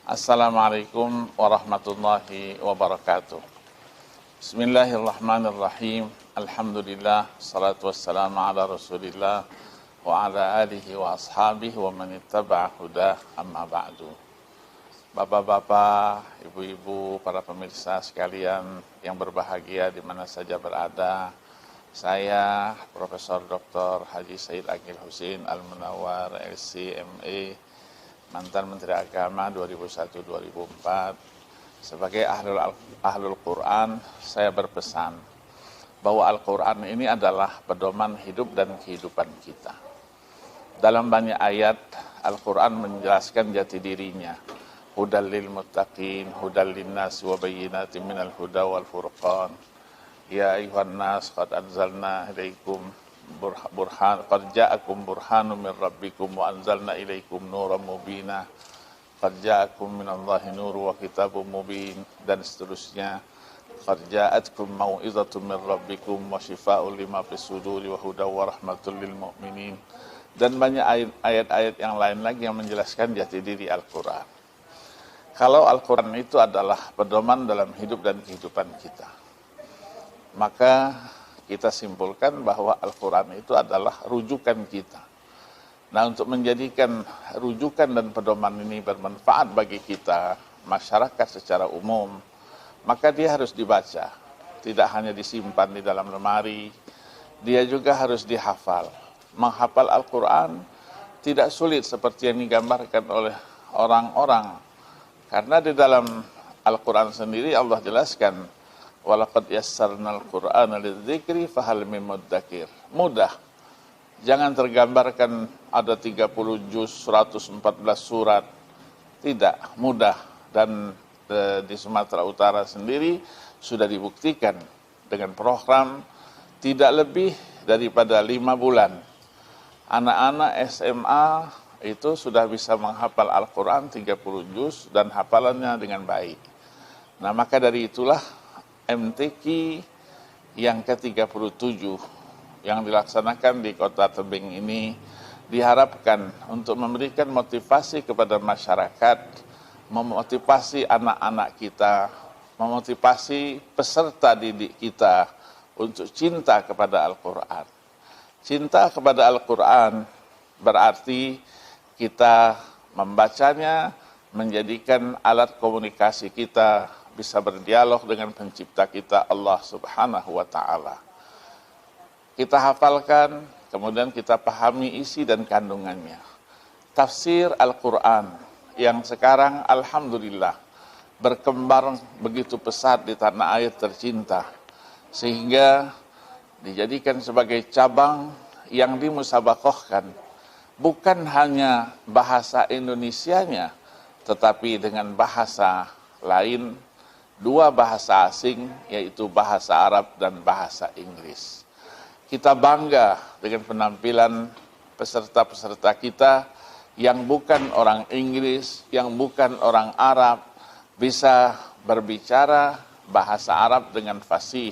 Assalamualaikum warahmatullahi wabarakatuh. Bismillahirrahmanirrahim. Alhamdulillah, salatu wassalamu ala rasulillah wa ala alihi wa ashabihi wa man ittaba'a hudah, amma ba'du. Bapak-bapak, ibu-ibu, para pemirsa sekalian yang berbahagia di mana saja berada, saya Profesor Dr. Haji Said Aqil Husin Al-Munawwar LC.MA, mantan Menteri Agama 2001-2004, sebagai ahlul Quran, saya berpesan bahwa Al-Quran ini adalah pedoman hidup dan kehidupan kita. Dalam banyak ayat, Al-Quran menjelaskan jati dirinya. Hudal lil muttaqin, hudal linnas wa bayyinatin minal huda wal furqan. Ya ayuhan nas, qad anzalna ilaikum burhan, qad ja'akum burhanum min rabbikum wa anzalna ilaikum nuran mubina, qad ja'akum minallahi nuru wa kitabun mubin, dan seterusnya. Qad ja'atkum mau'izatun min rabbikum wa shifaa'un lima fis suduri wa hudaw wa rahmatul lil mu'minin, dan banyak ayat-ayat yang lain lagi yang menjelaskan jati diri Al-Quran. Kalau Al-Quran itu adalah pedoman dalam hidup dan kehidupan kita, maka kita simpulkan bahwa Al-Quran itu adalah rujukan kita. Nah, untuk menjadikan rujukan dan pedoman ini bermanfaat bagi kita, masyarakat secara umum, maka dia harus dibaca. Tidak hanya disimpan di dalam lemari, dia juga harus dihafal. Menghafal Al-Quran tidak sulit seperti yang digambarkan oleh orang-orang. Karena di dalam Al-Quran sendiri Allah jelaskan, walaqad yassarnal Qur'ana lidzikri fahal mim muddakir. Mudah. Jangan tergambarkan ada 30 juz, 114 surat. Tidak, mudah. Dan di Sumatera Utara sendiri sudah dibuktikan dengan program tidak lebih daripada 5 bulan. Anak-anak SMA itu sudah bisa menghafal Al-Quran 30 juz dan hafalannya dengan baik. Nah, maka dari itulah MTQ yang ke-37 yang dilaksanakan di Kota Tebing ini diharapkan untuk memberikan motivasi kepada masyarakat, memotivasi anak-anak kita, memotivasi peserta didik kita untuk cinta kepada Al-Quran. Cinta kepada Al-Quran berarti kita membacanya, menjadikan alat komunikasi kita, bisa berdialog dengan pencipta kita Allah Subhanahu wa ta'ala. Kita hafalkan, kemudian kita pahami isi dan kandungannya. Tafsir Al-Quran yang sekarang alhamdulillah berkembang begitu pesat di tanah air tercinta, sehingga dijadikan sebagai cabang yang dimusabakohkan, bukan hanya bahasa Indonesianya, tetapi dengan bahasa lain, 2 bahasa asing, yaitu bahasa Arab dan bahasa Inggris. Kita bangga dengan penampilan peserta-peserta kita yang bukan orang Inggris, yang bukan orang Arab, bisa berbicara bahasa Arab dengan fasih,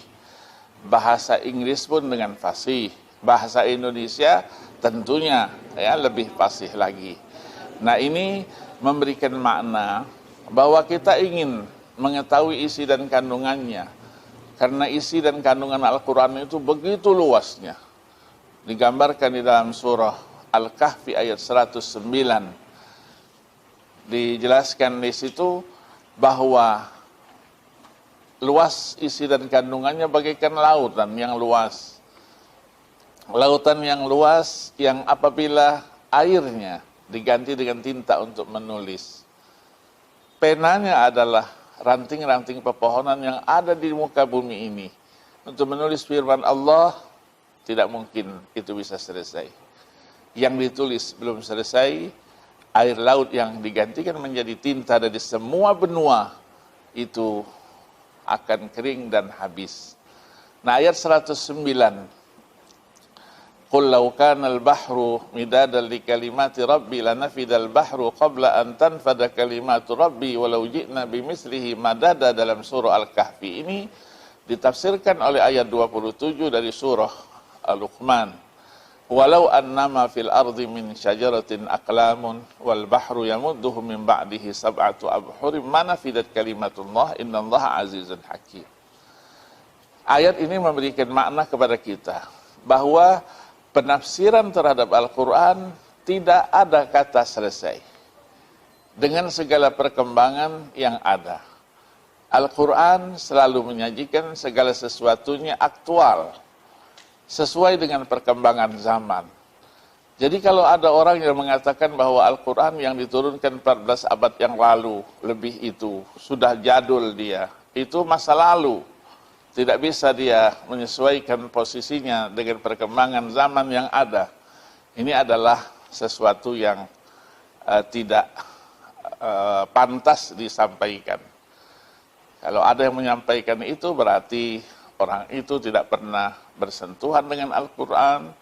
bahasa Inggris pun dengan fasih, bahasa Indonesia tentunya ya lebih fasih lagi. Nah, ini memberikan makna bahwa kita ingin mengetahui isi dan kandungannya, karena isi dan kandungan Al-Quran itu begitu luasnya. Digambarkan di dalam surah Al-Kahfi ayat 109. Dijelaskan di situ bahwa luas isi dan kandungannya bagaikan lautan yang luas. Lautan yang luas yang apabila airnya diganti dengan tinta untuk menulis, penanya adalah ranting-ranting pepohonan yang ada di muka bumi ini. Untuk menulis firman Allah, tidak mungkin itu bisa selesai. Yang ditulis belum selesai, air laut yang digantikan menjadi tinta dari semua benua itu akan kering dan habis. Nah, ayat 109. Qul law kana al-bahru midadan li kalimati rabbi lanafidal bahru qabla an tanfada kalimatu rabbi walau ji'na bimithlihi madada, dalam surah Al-Kahfi ini ditafsirkan oleh ayat 27 dari surah Al-Luqman. walau annama fil ardi min syajaratin aqlamun wal bahru yamudduhu min ba'dihi sab'atu abhurim ma nafidat kalimatullah innallaha azizun hakim. Ayat ini memberikan makna kepada kita bahwa penafsiran terhadap Al-Quran tidak ada kata selesai dengan segala perkembangan yang ada. Al-Quran selalu menyajikan segala sesuatunya aktual, sesuai dengan perkembangan zaman. Jadi kalau ada orang yang mengatakan bahwa Al-Quran yang diturunkan 14 abad yang lalu, lebih itu, sudah jadul dia, itu masa lalu. Tidak bisa dia menyesuaikan posisinya dengan perkembangan zaman yang ada. Ini adalah sesuatu yang tidak pantas disampaikan. Kalau ada yang menyampaikan itu berarti orang itu tidak pernah bersentuhan dengan Al-Quran,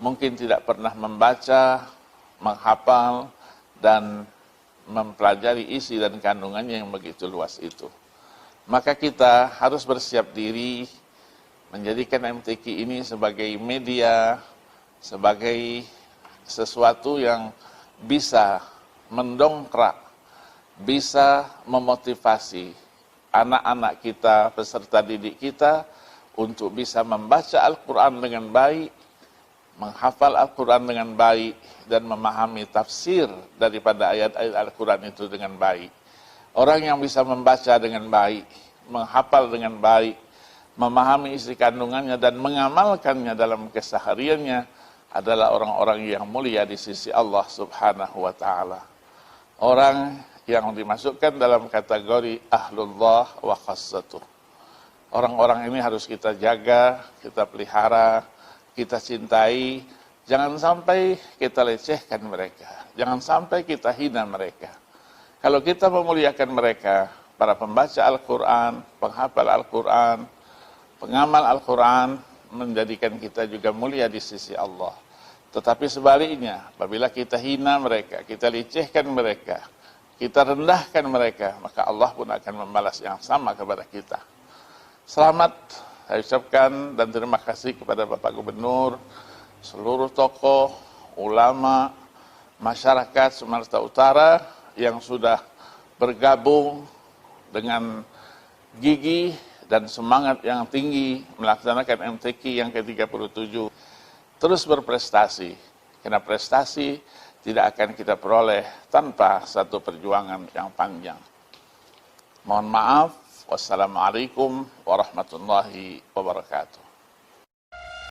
mungkin tidak pernah membaca, menghafal, dan mempelajari isi dan kandungannya yang begitu luas itu. Maka kita harus bersiap diri menjadikan MTQ ini sebagai media, sebagai sesuatu yang bisa mendongkrak, bisa memotivasi anak-anak kita, peserta didik kita untuk bisa membaca Al-Quran dengan baik, menghafal Al-Quran dengan baik, dan memahami tafsir daripada ayat-ayat Al-Quran itu dengan baik. Orang yang bisa membaca dengan baik, menghafal dengan baik, memahami isi kandungannya dan mengamalkannya dalam kesehariannya adalah orang-orang yang mulia di sisi Allah Subhanahu wa taala. Orang yang dimasukkan dalam kategori ahlullah wa khassatuh. Orang-orang ini harus kita jaga, kita pelihara, kita cintai. Jangan sampai kita lecehkan mereka, jangan sampai kita hina mereka. Kalau kita memuliakan mereka, para pembaca Al-Quran, penghafal Al-Quran, pengamal Al-Quran, menjadikan kita juga mulia di sisi Allah. Tetapi sebaliknya, apabila kita hina mereka, kita lecehkan mereka, kita rendahkan mereka, maka Allah pun akan membalas yang sama kepada kita. Selamat saya ucapkan dan terima kasih kepada Bapak Gubernur, seluruh tokoh, ulama, masyarakat Sumatera Utara yang sudah bergabung dengan gigih dan semangat yang tinggi melaksanakan MTQ yang ke-37. Terus berprestasi, karena prestasi tidak akan kita peroleh tanpa satu perjuangan yang panjang. Mohon maaf, wassalamualaikum warahmatullahi wabarakatuh.